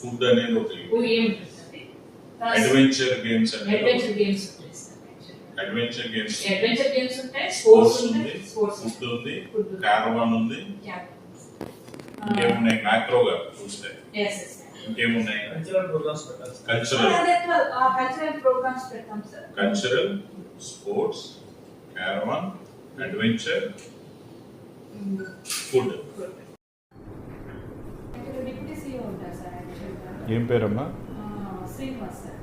Food అనేది ఒక ఏముంటుందండి అడ్వెంచర్ గేమ్స్ అనేది అడ్వెంచర్ గేమ్స్ ఉంటాయి సార్ అడ్వెంచర్ గేమ్స్ ఉంటాయి స్పోర్ట్స్ ఉంది ఫుడ్ ఉంది క్యారవాన్ ఉంది ఇంకేమున్నాయి మ్యాక్రోగా చూస్తే ఇంకేమున్నాయి cultural sports caravan adventure food. ఏం పేరమ్మా? శ్రీనివాస్ సార్.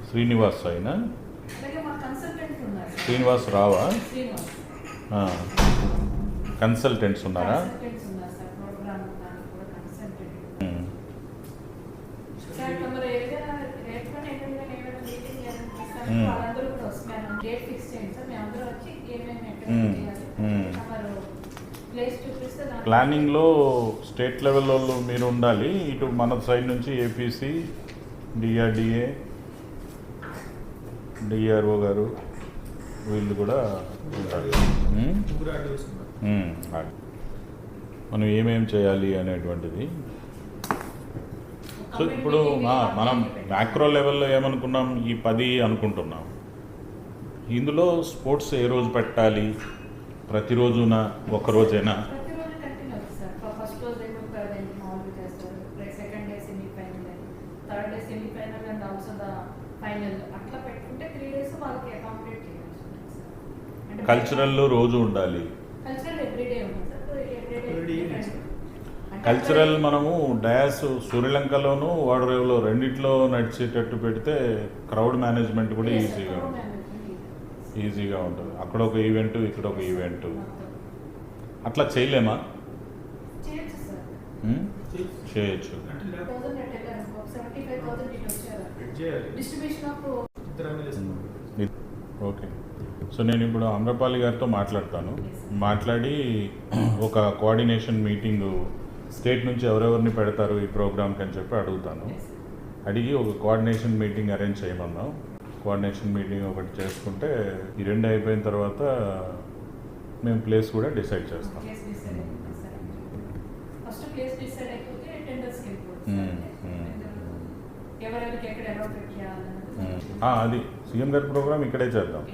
శ్రీనివాస్ ఆయన శ్రీనివాస్ రావా? కన్సల్టెంట్స్ ఉన్నారా? ప్లానింగ్లో స్టేట్ లెవెల్ వాళ్ళు మీరు ఉండాలి, ఇటు మన సైడ్ నుంచి ఏపీసీ డిఆర్డిఏ డిఆర్ఓ గారు వీళ్ళు కూడా ఉంటారు. మనం ఏమేమి చేయాలి అనేటువంటిది. సో ఇప్పుడు మనం మ్యాక్రో లెవెల్లో ఏమనుకున్నాం, ఈ 10 అనుకుంటున్నాం. ఇందులో స్పోర్ట్స్ ఏ రోజు పెట్టాలి? ప్రతిరోజున ఒక్కరోజైనా? కల్చరల్ రోజు ఉండాలి. కల్చరల్ మనము డయాస్ సూర్యలంకలోను ఓడరేవులో రెండిట్లో నడిచేటట్టు పెడితే క్రౌడ్ మేనేజ్మెంట్ కూడా ఈజీగా ఉంటుంది. అక్కడ ఒక ఈవెంట్, ఇక్కడ ఒక ఈవెంట్, అట్లా చేయలేమా? చేయొచ్చు. ఓకే. సో నేను ఇప్పుడు అమ్రపాలి గారితో మాట్లాడి ఒక కోఆర్డినేషన్ మీటింగు స్టేట్ నుంచి ఎవరెవరిని పెడతారు ఈ ప్రోగ్రామ్కి అని చెప్పి అడుగుతాను. అడిగి ఒక కోఆర్డినేషన్ మీటింగ్ అరేంజ్ చేయమన్నాం. కోఆర్డినేషన్ మీటింగ్ ఒకటి చేసుకుంటే ఈ 2 అయిపోయిన తర్వాత మేము ప్లేస్ కూడా డిసైడ్ చేస్తాం. అది సీఎం గారి ప్రోగ్రామ్ ఇక్కడే చేద్దాం.